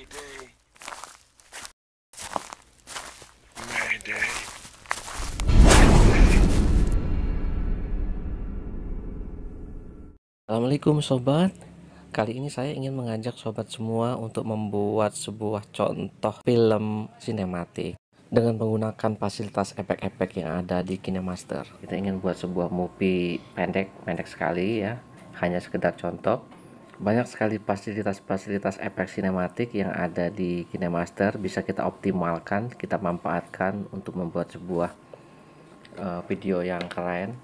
Mayday. Mayday. Assalamualaikum sobat. Kali ini saya ingin mengajak sobat semua untuk membuat sebuah contoh film sinematik dengan menggunakan fasilitas efek-efek yang ada di KineMaster. Kita ingin buat sebuah movie pendek sekali ya, hanya sekedar contoh. Banyak sekali fasilitas-fasilitas efek sinematik yang ada di KineMaster bisa kita optimalkan, kita manfaatkan untuk membuat sebuah video yang keren.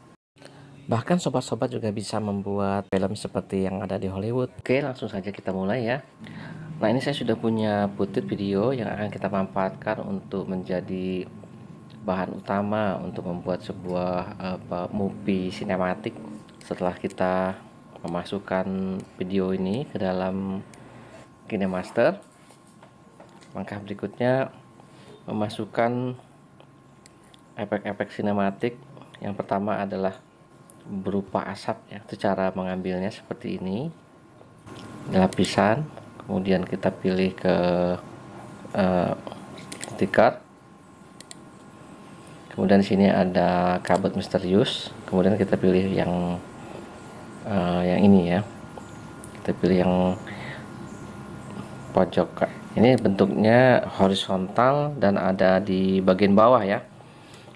Bahkan sobat-sobat juga bisa membuat film seperti yang ada di Hollywood. Oke, langsung saja kita mulai ya. Nah, ini saya sudah punya footage video yang akan kita manfaatkan untuk menjadi bahan utama untuk membuat sebuah movie sinematik. Setelah kita memasukkan video ini ke dalam KineMaster, langkah berikutnya memasukkan efek-efek sinematik. Yang pertama adalah berupa asap ya, cara mengambilnya seperti ini, lapisan, kemudian kita pilih ke stiker, kemudian di sini ada kabut misterius, kemudian kita pilih yang ini ya, kita pilih yang pojok. Ini bentuknya horizontal dan ada di bagian bawah ya.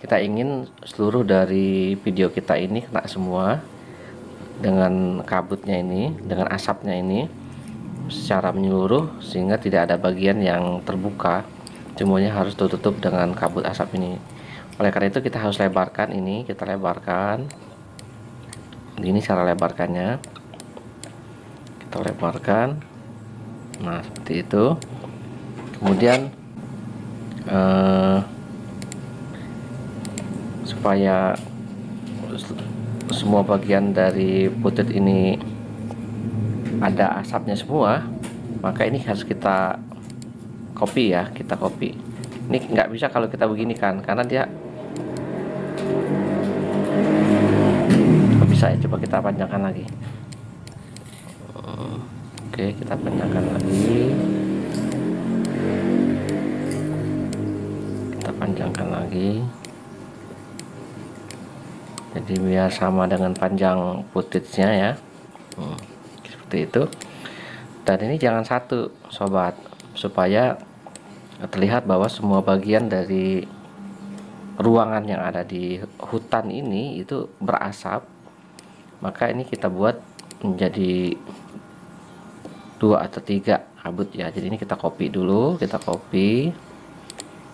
Kita ingin seluruh dari video kita ini kena semua dengan kabutnya ini, dengan asapnya ini secara menyeluruh, sehingga tidak ada bagian yang terbuka, semuanya harus tertutup dengan kabut asap ini. Oleh karena itu kita harus lebarkan ini, kita lebarkan. Ini cara lebarkannya, kita lebarkan. Nah, seperti itu. Kemudian supaya semua bagian dari footage ini ada asapnya semua, maka ini harus kita copy ya, kita copy. Ini nggak bisa kalau kita begini kan, karena dia bisa ya. Coba kita panjangkan lagi. Oke, kita panjangkan lagi, kita panjangkan lagi, jadi biar sama dengan panjang footage-nya ya. Seperti itu. Dan ini jangan satu sobat, supaya terlihat bahwa semua bagian dari ruangan yang ada di hutan ini itu berasap. Maka ini kita buat menjadi 2 atau 3 kabut ya. Jadi ini kita copy dulu, kita copy,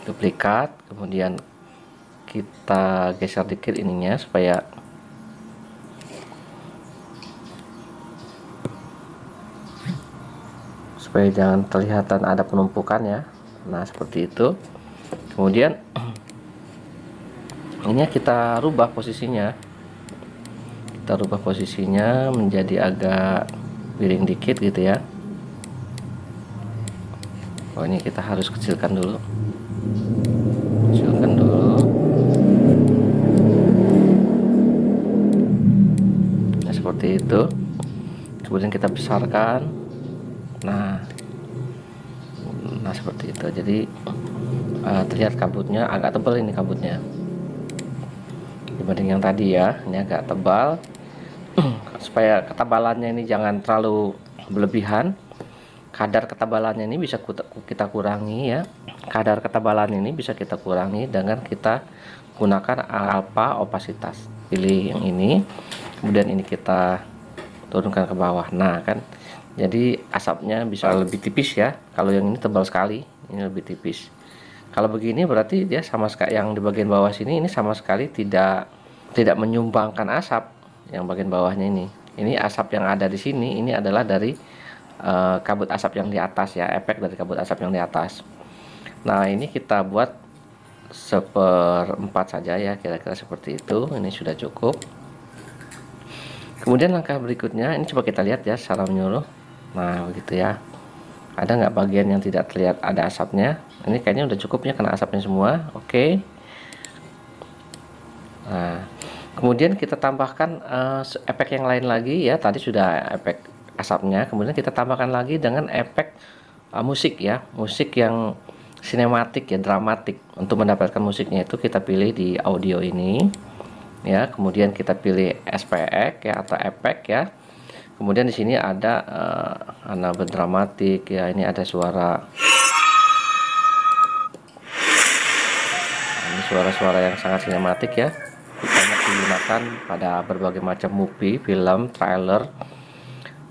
duplikat, kemudian kita geser dikit ininya supaya jangan kelihatan ada penumpukan ya. Nah, seperti itu. Kemudian ini kita rubah posisinya, kita rubah posisinya menjadi agak miring dikit gitu ya. Oh, ini kita harus kecilkan dulu, kecilkan dulu. Nah, seperti itu. Kemudian kita besarkan. Nah seperti itu. Jadi terlihat kabutnya agak tebal, ini kabutnya dibanding yang tadi ya. Ini agak tebal. Supaya ketebalannya ini jangan terlalu berlebihan, kadar ketebalannya ini bisa kita kurangi ya. Kadar ketebalan ini bisa kita kurangi dengan kita gunakan alpha opasitas. Pilih yang ini, kemudian ini kita turunkan ke bawah. Nah kan, jadi asapnya bisa lebih tipis ya. Kalau yang ini tebal sekali, ini lebih tipis. Kalau begini berarti dia sama sekali, yang di bagian bawah sini ini sama sekali tidak menyumbangkan asap yang bagian bawahnya ini. Ini asap yang ada di sini ini adalah dari kabut asap yang di atas ya, efek dari kabut asap yang di atas. Nah, ini kita buat 1/4 saja ya, kira-kira seperti itu. Ini sudah cukup. Kemudian langkah berikutnya, ini coba kita lihat ya secara menyeluruh. Nah, begitu ya. Ada nggak bagian yang tidak terlihat ada asapnya? Ini kayaknya udah cukupnya, kena asapnya semua. Oke. Nah, kemudian kita tambahkan efek yang lain lagi ya. Tadi sudah efek asapnya, kemudian kita tambahkan lagi dengan efek musik ya, musik yang sinematik ya, dramatik. Untuk mendapatkan musiknya itu kita pilih di audio ini ya, kemudian kita pilih SPX ya atau efek ya. Kemudian di sini ada enable dramatik ya, ini ada suara. Ini suara-suara yang sangat sinematik ya, banyak digunakan pada berbagai macam movie, film, trailer,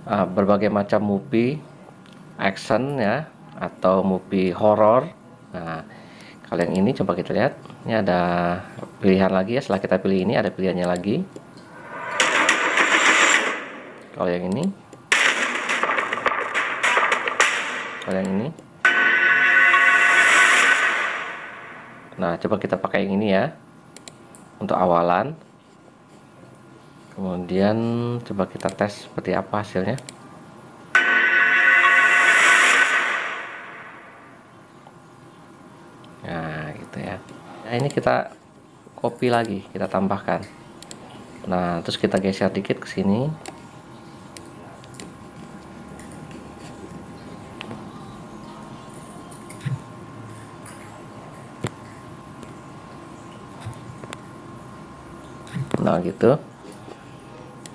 berbagai macam movie action ya, atau movie horror. Nah, kalau yang ini coba kita lihat, ini ada pilihan lagi ya. Setelah kita pilih ini ada pilihannya lagi. Kalau yang ini, kalau yang ini, nah coba kita pakai yang ini ya untuk awalan. Kemudian coba kita tes seperti apa hasilnya. Nah gitu ya. Nah ini kita copy lagi, kita tambahkan. Nah terus kita geser dikit ke sini. Nah gitu.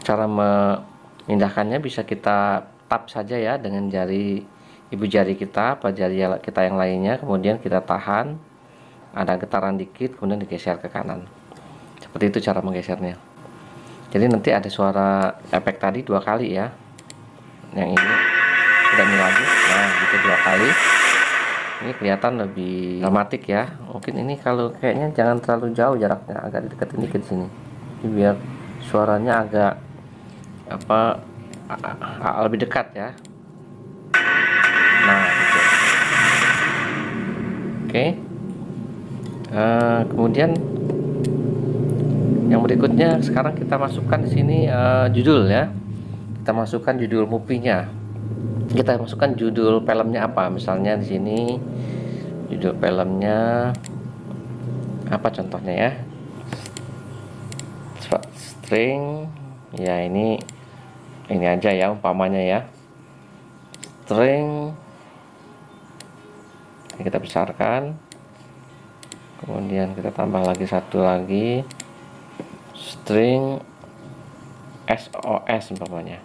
Cara memindahkannya bisa kita tap saja ya dengan jari ibu jari kita, apa jari kita yang lainnya, kemudian kita tahan, ada getaran dikit, kemudian digeser ke kanan. Seperti itu cara menggesernya. Jadi nanti ada suara efek tadi 2 kali ya. Yang ini udah ini lagi. Nah gitu 2 kali. Ini kelihatan lebih dramatik ya. Mungkin ini kalau kayaknya jangan terlalu jauh jaraknya, agak deketin dikit sini. Jadi biar suaranya agak lebih dekat ya. Nah gitu. Oke. Kemudian yang berikutnya sekarang kita masukkan di sini judul ya. Kita masukkan judul movie-nya. Kita masukkan judul filmnya apa? Misalnya di sini judul filmnya apa contohnya ya? String ya, ini aja ya umpamanya ya. String ini kita besarkan. Kemudian kita tambah lagi satu lagi, string SOS umpamanya,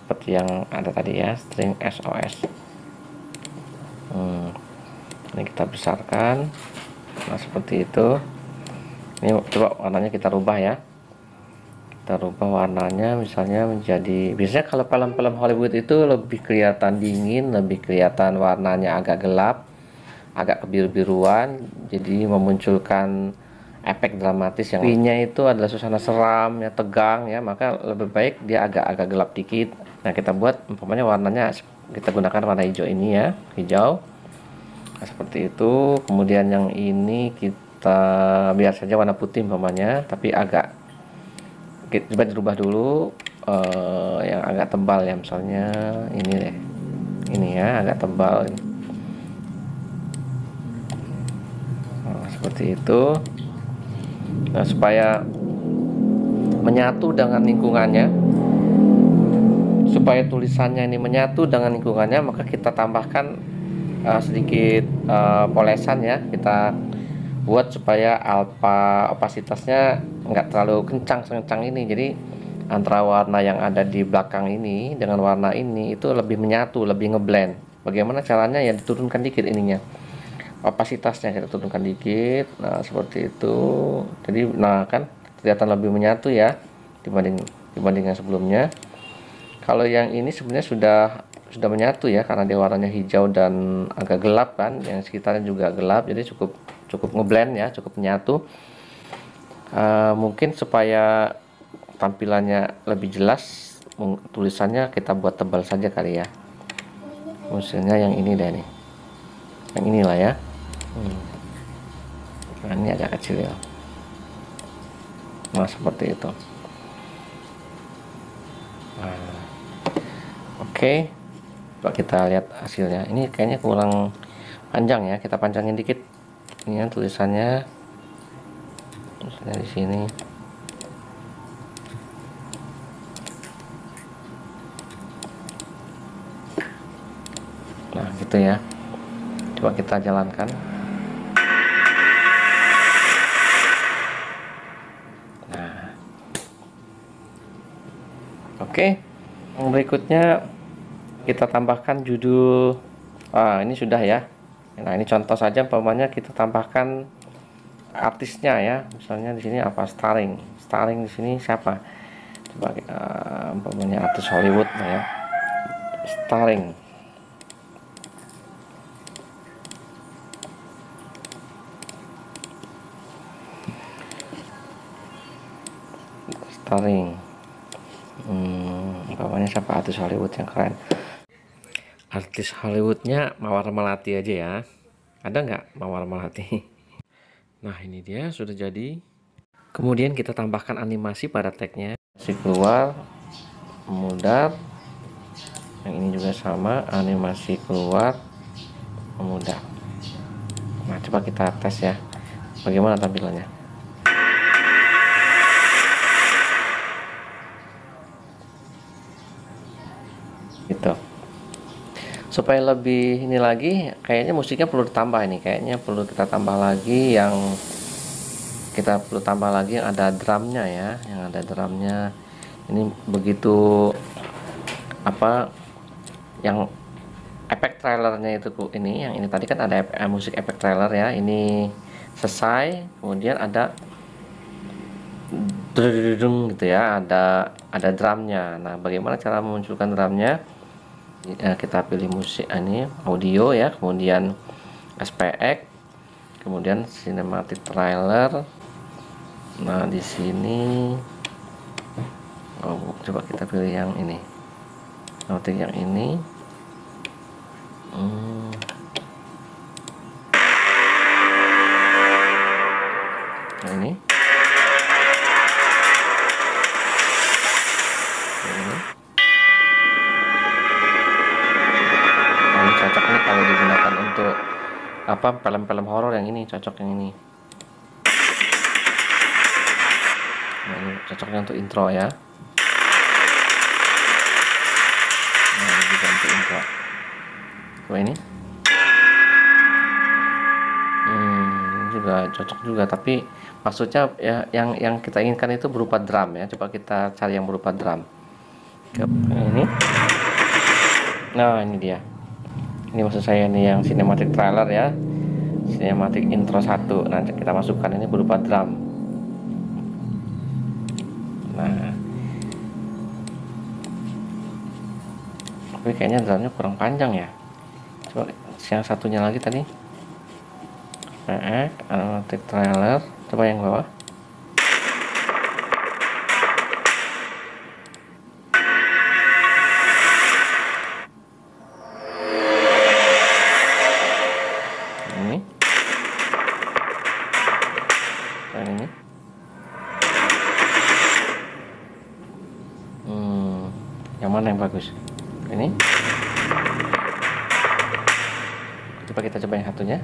seperti yang ada tadi ya, string SOS. Ini kita besarkan. Nah seperti itu. Ini coba warnanya kita rubah ya, kita rubah warnanya misalnya menjadi, biasanya kalau film-film Hollywood itu lebih kelihatan dingin, lebih kelihatan warnanya agak gelap, agak kebiru-biruan, jadi memunculkan efek dramatis. Yang nya itu adalah suasana seram ya, tegang ya, maka lebih baik dia agak gelap dikit. Nah kita buat umpamanya warnanya, kita gunakan warna hijau ini ya, hijau. Nah, seperti itu. Kemudian yang ini kita biar saja warna putih umpamanya, tapi agak coba dirubah dulu yang agak tebal ya, misalnya ini deh, ini ya agak tebal. Nah, seperti itu. Nah supaya menyatu dengan lingkungannya, supaya tulisannya ini menyatu dengan lingkungannya, maka kita tambahkan sedikit polesan ya. Kita buat supaya alpha opasitasnya nggak terlalu kencang ini, jadi antara warna yang ada di belakang ini dengan warna ini itu lebih menyatu, lebih ngeblend. Bagaimana caranya ya, diturunkan dikit ininya, opasitasnya kita turunkan dikit. Nah seperti itu. Jadi nah kan kelihatan lebih menyatu ya dibanding yang sebelumnya. Kalau yang ini sebenarnya sudah menyatu ya, karena dia warnanya hijau dan agak gelap kan, yang sekitarnya juga gelap, jadi cukup ngeblend ya, cukup menyatu. Mungkin supaya tampilannya lebih jelas, tulisannya kita buat tebal saja kali ya. Misalnya yang ini deh nih, yang inilah ya. Nah ini agak kecil ya. Nah seperti itu. Nah, oke. Coba kita lihat hasilnya. Ini kayaknya kurang panjang ya, kita panjangin dikit ini ya tulisannya, misalnya di sini. Nah gitu ya, coba kita jalankan. Nah oke, yang berikutnya kita tambahkan judul. Ini sudah ya. Nah ini contoh saja, umpamanya kita tambahkan artisnya ya, misalnya di sini apa, Starring di sini siapa, coba umpamanya artis Hollywood lah ya, Starring. Umpamanya siapa artis Hollywood yang keren. Artis Hollywoodnya Mawar Melati aja ya, ada nggak Mawar Melati? Nah ini dia sudah jadi. Kemudian kita tambahkan animasi pada tagnya, si keluar, memudar. Yang ini juga sama, animasi keluar, memudar. Nah coba kita tes ya, bagaimana tampilannya. Gitu. Supaya lebih ini lagi, kayaknya musiknya perlu ditambah ini, kayaknya perlu kita tambah lagi yang ada drumnya ya, yang ada drumnya. Ini begitu apa yang efek trailernya itu, ini yang ini tadi kan ada musik efek trailer ya, ini selesai kemudian ada drung gitu ya, ada drumnya. Nah bagaimana cara memunculkan drumnya? Kita pilih musik, ini audio ya, kemudian SPX, kemudian cinematic trailer. Nah di sini coba kita pilih yang ini, notik yang ini. Nah ini cocok nih kalau digunakan untuk apa, film-film horor, yang ini cocok, yang ini. Nah ini cocoknya untuk intro ya. Nah ini juga untuk intro. Coba ini. Ini juga cocok juga, tapi maksudnya ya yang kita inginkan itu berupa drum ya. Coba kita cari yang berupa drum. Ini. Nah ini dia. Ini maksud saya ini yang cinematic trailer ya, cinematic intro 1. Nanti kita masukkan ini berupa drum. Nah tapi kayaknya drumnya kurang panjang ya. Coba yang satunya lagi tadi, cinematic trailer, coba yang bawah. Ini dan ini. Yang mana yang bagus? Ini. Coba kita coba yang satunya.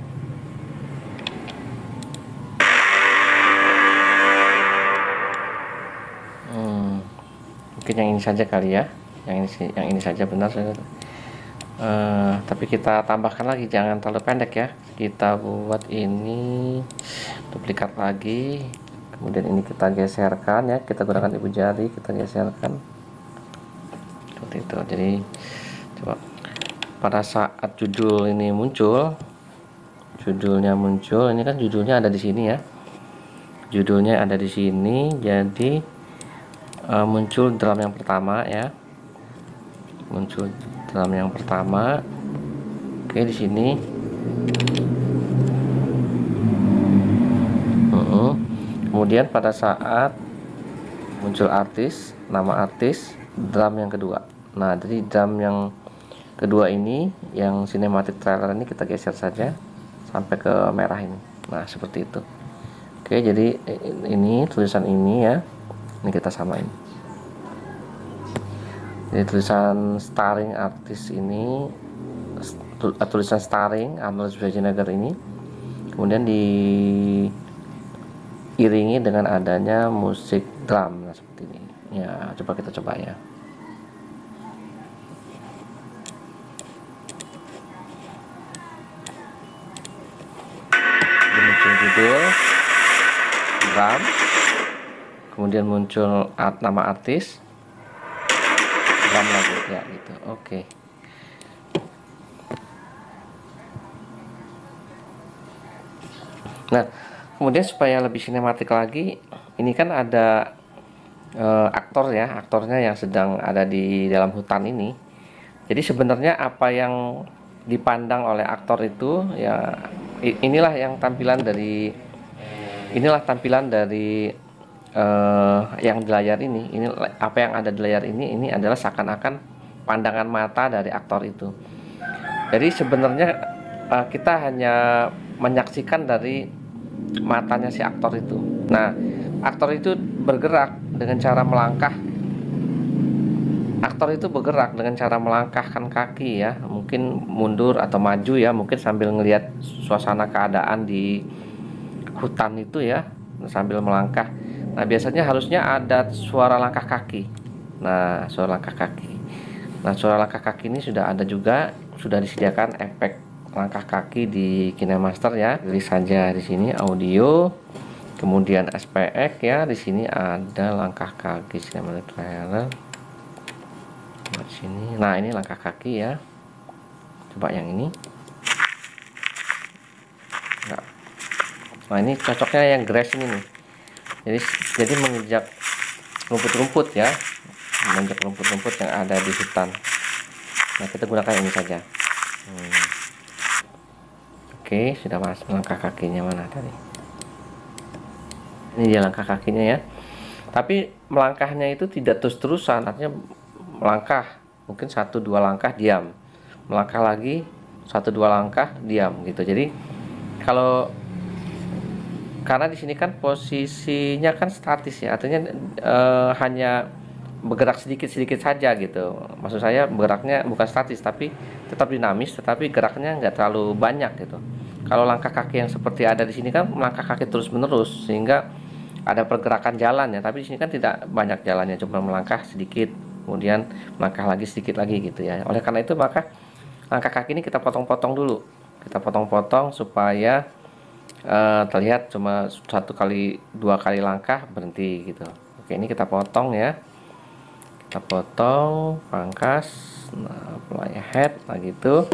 Mungkin yang ini saja kali ya, yang ini saja benar. Tapi kita tambahkan lagi, jangan terlalu pendek ya. Kita buat ini duplikat lagi, kemudian ini kita geserkan ya, kita gunakan ibu jari, kita geserkan seperti itu. Jadi coba pada saat judul ini muncul, judulnya muncul, ini kan judulnya ada di sini ya, judulnya ada di sini. Jadi muncul drum yang pertama ya, muncul drum yang pertama. Oke di sini. Kemudian pada saat muncul artis, nama artis, drum yang kedua. Nah jadi drum yang kedua ini, yang cinematic trailer ini kita geser saja sampai ke merah ini. Nah seperti itu. Oke jadi ini tulisan ini ya, ini kita samain. Jadi tulisan starring artis ini, tulisan starring Arnold Schwarzenegger ini, kemudian diiringi dengan adanya musik drum. Nah seperti ini ya, coba kita coba ya. muncul drum, kemudian muncul nama artis, drum lagi ya gitu. Oke. Nah, kemudian supaya lebih sinematik lagi, ini kan ada aktor ya, aktornya yang sedang ada di dalam hutan ini. Jadi sebenarnya apa yang dipandang oleh aktor itu ya, inilah tampilan dari yang di layar ini. Ini apa yang ada di layar ini adalah seakan-akan pandangan mata dari aktor itu. Jadi sebenarnya kita hanya menyaksikan dari matanya si aktor itu. Nah, aktor itu bergerak dengan cara melangkah. Aktor itu bergerak dengan cara melangkahkan kaki ya, mungkin mundur atau maju ya, mungkin sambil ngelihat suasana keadaan di hutan itu ya, sambil melangkah. Nah, biasanya harusnya ada suara langkah kaki. Nah, suara langkah kaki. Nah, suara langkah kaki ini sudah ada juga, sudah disediakan efek langkah kaki di KineMaster ya. Pilih saja di sini audio, kemudian SPX ya, di sini ada langkah kaki cinematic trailer. Di sini. Nah, ini langkah kaki ya. Coba yang ini. Nah, ini cocoknya yang grass ini nih. Jadi menginjak rumput-rumput ya, menginjak rumput-rumput yang ada di hutan. Nah, kita gunakan ini saja. Oke, sudah masuk langkah kakinya mana tadi? Ini dia langkah kakinya ya. Tapi melangkahnya itu tidak terus-terusan, artinya melangkah mungkin 1-2 langkah diam, melangkah lagi 1-2 langkah diam gitu. Jadi karena di sini kan posisinya kan statis ya, artinya hanya bergerak sedikit-sedikit saja gitu. Maksud saya bergeraknya bukan statis tapi tetap dinamis, tetapi geraknya nggak terlalu banyak gitu. Kalau langkah kaki yang seperti ada di sini kan melangkah kaki terus-menerus sehingga ada pergerakan jalan ya, tapi di sini kan tidak banyak jalannya, cuma melangkah sedikit, kemudian melangkah lagi sedikit lagi gitu ya. Oleh karena itu maka langkah kaki ini kita potong-potong dulu. Kita potong-potong supaya terlihat cuma 1 kali 2 kali langkah berhenti gitu. Oke, ini kita potong ya. Kita potong, pangkas, nah, playhead nah gitu.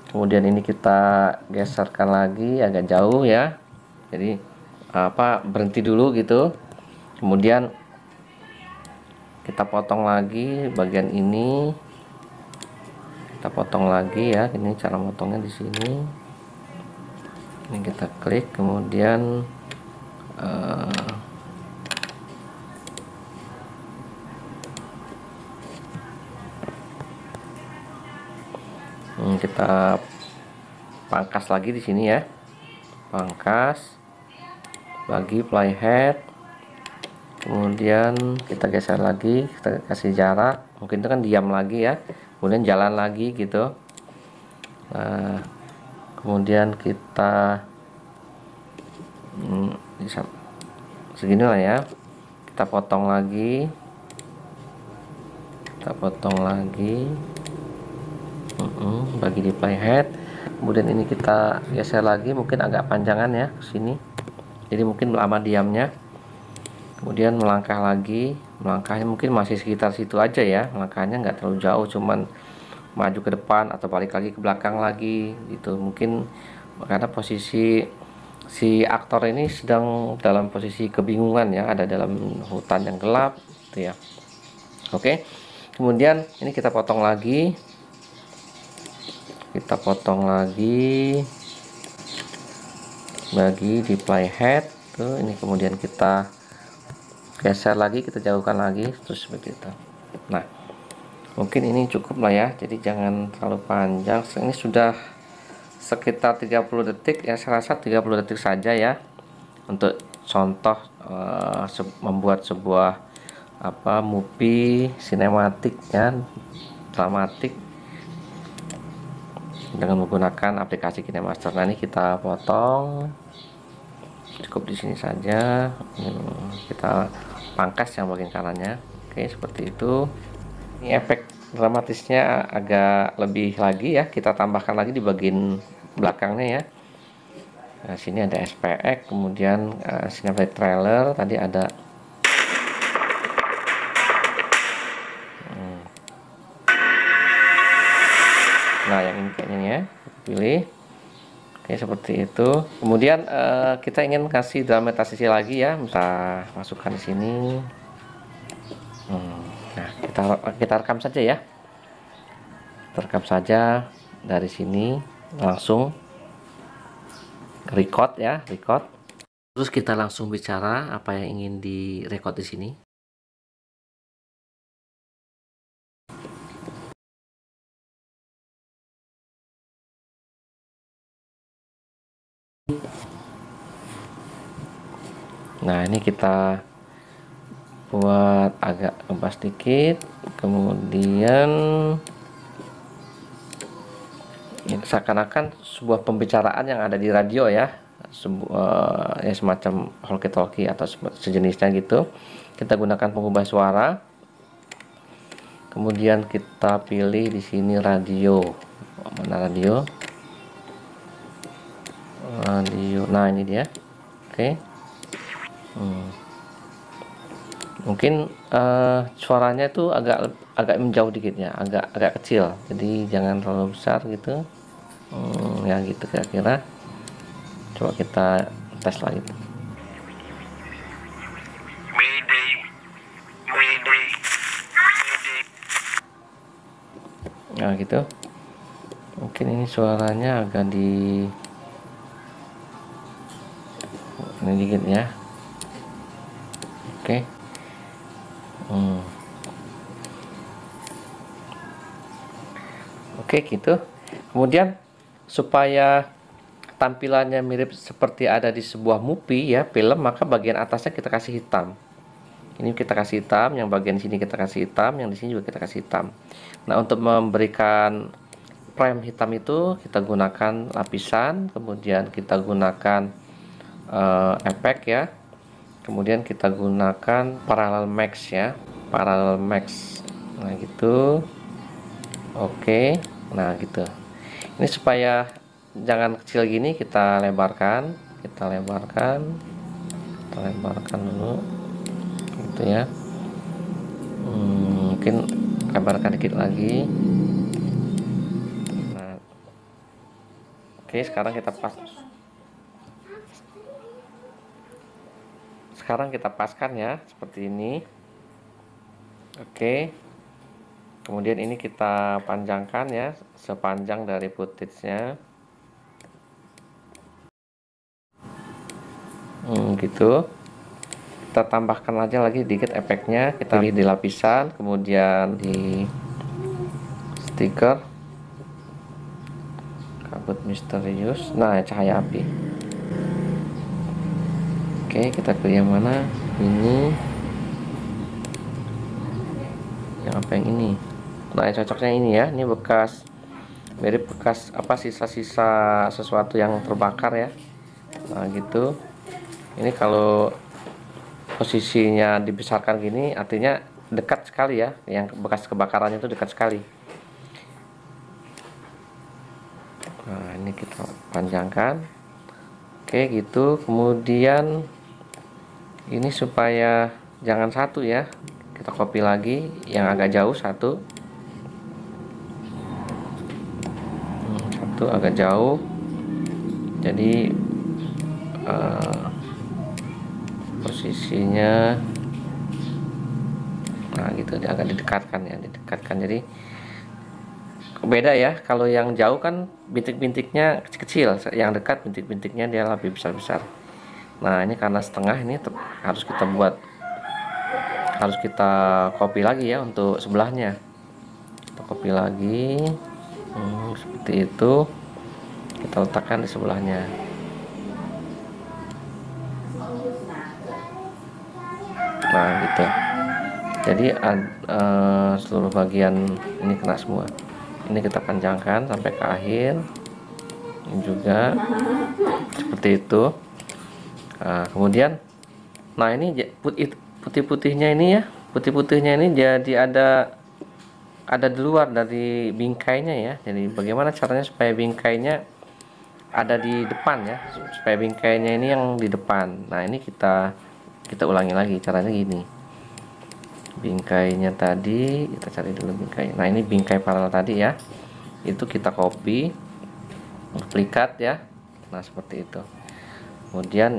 Kemudian ini kita geserkan lagi agak jauh ya. Jadi berhenti dulu gitu. Kemudian kita potong lagi bagian ini. Kita potong lagi ya. Ini cara potongnya di sini. Ini kita klik, kemudian kita pangkas lagi di sini ya, pangkas, bagi playhead, kemudian kita geser lagi, kita kasih jarak, mungkin itu kan diam lagi ya, kemudian jalan lagi gitu. Nah, kemudian kita segini lah ya, kita potong lagi, bagi di playhead. Kemudian ini kita geser lagi, mungkin agak panjangan ya ke sini, jadi mungkin lama diamnya. Kemudian melangkah lagi, melangkahnya mungkin masih sekitar situ aja ya, melangkahnya nggak terlalu jauh, cuman maju ke depan atau balik lagi ke belakang lagi gitu. Mungkin karena posisi si aktor ini sedang dalam posisi kebingungan ya, ada dalam hutan yang gelap gitu ya. Oke, kemudian ini kita potong lagi, bagi di playhead tuh. Ini kemudian kita geser lagi, kita jauhkan lagi, terus begitu. Nah, mungkin ini cukup lah ya, jadi jangan terlalu panjang. Ini sudah sekitar 30 detik ya, saya rasa 30 detik saja ya untuk contoh membuat sebuah movie sinematik ya, dramatik dengan menggunakan aplikasi KineMaster. Nah, ini kita potong, cukup di sini saja. Kita pangkas yang bagian kanannya. Oke, seperti itu. Ini efek dramatisnya agak lebih lagi ya, kita tambahkan lagi di bagian belakangnya ya. Nah, sini ada SPX, kemudian Cinematic Trailer, tadi ada nah yang ini kayaknya ya, pilih. Oke, seperti itu. Kemudian kita ingin kasih dramatisasi lagi ya, kita masukkan di sini. Nah, kita rekam saja ya. Rekam saja dari sini, langsung record ya, record. Terus kita langsung bicara apa yang ingin direkod di sini. Nah, ini kita buat agak kempas dikit, kemudian seakan-akan sebuah pembicaraan yang ada di radio ya, ya semacam walkie-talkie atau sejenisnya gitu. Kita gunakan pengubah suara, kemudian kita pilih di sini radio. Mana radio? Radio. Nah, ini dia. Oke. Mungkin suaranya itu agak menjauh dikit ya, agak kecil, jadi jangan terlalu besar gitu. Ya gitu kira-kira. Coba kita tes lagi. Mayday, mayday, mayday. Nah gitu. Mungkin ini suaranya agak ini dikit ya. Oke. Oke gitu. Kemudian supaya tampilannya mirip seperti ada di sebuah movie ya, film, maka bagian atasnya kita kasih hitam. Ini kita kasih hitam, yang bagian sini kita kasih hitam, yang di sini juga kita kasih hitam. Nah, untuk memberikan frame hitam itu kita gunakan lapisan, kemudian kita gunakan efek ya, kemudian kita gunakan parallel max ya, parallel max. Nah gitu. Oke, nah gitu. Ini supaya jangan kecil gini, kita lebarkan dulu gitu ya. Mungkin lebarkan dikit lagi. Nah, oke, sekarang kita paskan ya seperti ini. Oke, kemudian ini kita panjangkan ya sepanjang dari footage-nya. Gitu. Kita tambahkan aja lagi dikit efeknya, kita pilih di lapisan, kemudian di stiker, kabut misterius. Nah, cahaya api. Oke, kita pilih yang mana? Ini. Yang apa yang ini? Nah, cocoknya ini ya. Ini mirip bekas apa, sisa-sisa sesuatu yang terbakar ya. Nah, gitu. Ini kalau posisinya dibesarkan gini artinya dekat sekali ya, yang bekas kebakarannya itu dekat sekali. Nah, ini kita panjangkan. Oke, gitu. Kemudian ini supaya jangan satu ya, kita copy lagi yang agak jauh satu agak jauh, jadi posisinya nah gitu, agak didekatkan ya, jadi beda ya. Kalau yang jauh kan bintik-bintiknya kecil-kecil, yang dekat bintik-bintiknya dia lebih besar-besar. Nah, ini karena setengah, ini harus kita copy lagi ya untuk sebelahnya. Kita copy lagi seperti itu, kita letakkan di sebelahnya. Nah gitu, jadi seluruh bagian ini kena semua. Ini kita panjangkan sampai ke akhir. Ini juga seperti itu. Nah, kemudian nah ini putih-putihnya ini ya, putih-putihnya ini jadi ada di luar dari bingkainya ya. Jadi bagaimana caranya supaya bingkainya ada di depan ya, supaya bingkainya ini yang di depan. Nah ini kita ulangi lagi, caranya gini. Bingkainya tadi kita cari dulu bingkai. Nah ini bingkai paralel tadi ya, itu kita copy, duplikat ya. Nah seperti itu. Kemudian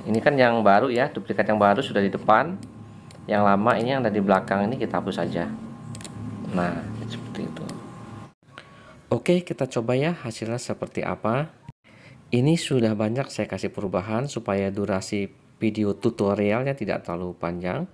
ini kan yang baru ya, duplikat yang baru sudah di depan, yang lama ini yang ada di belakang ini kita hapus saja. Nah seperti itu. Oke, kita coba ya hasilnya seperti apa. Ini sudah banyak saya kasih perubahan supaya durasi video tutorialnya tidak terlalu panjang.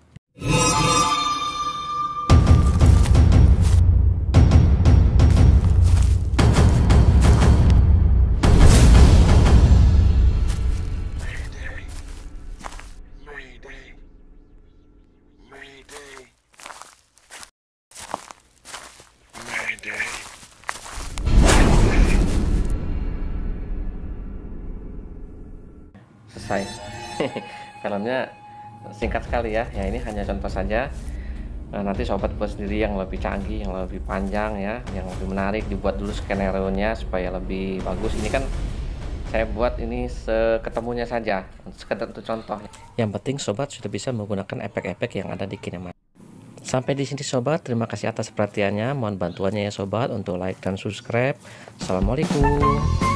Selesai. Filmnya singkat sekali ya. Ya ini hanya contoh saja. Nah, nanti sobat buat sendiri yang lebih canggih, yang lebih panjang ya, yang lebih menarik, dibuat dulu skenario-nya supaya lebih bagus. Ini kan saya buat ini seketemunya saja, sekedar untuk contoh. Yang penting sobat sudah bisa menggunakan efek-efek yang ada di Kinematic. Sampai di sini sobat, terima kasih atas perhatiannya. Mohon bantuannya ya sobat untuk like dan subscribe. Assalamualaikum.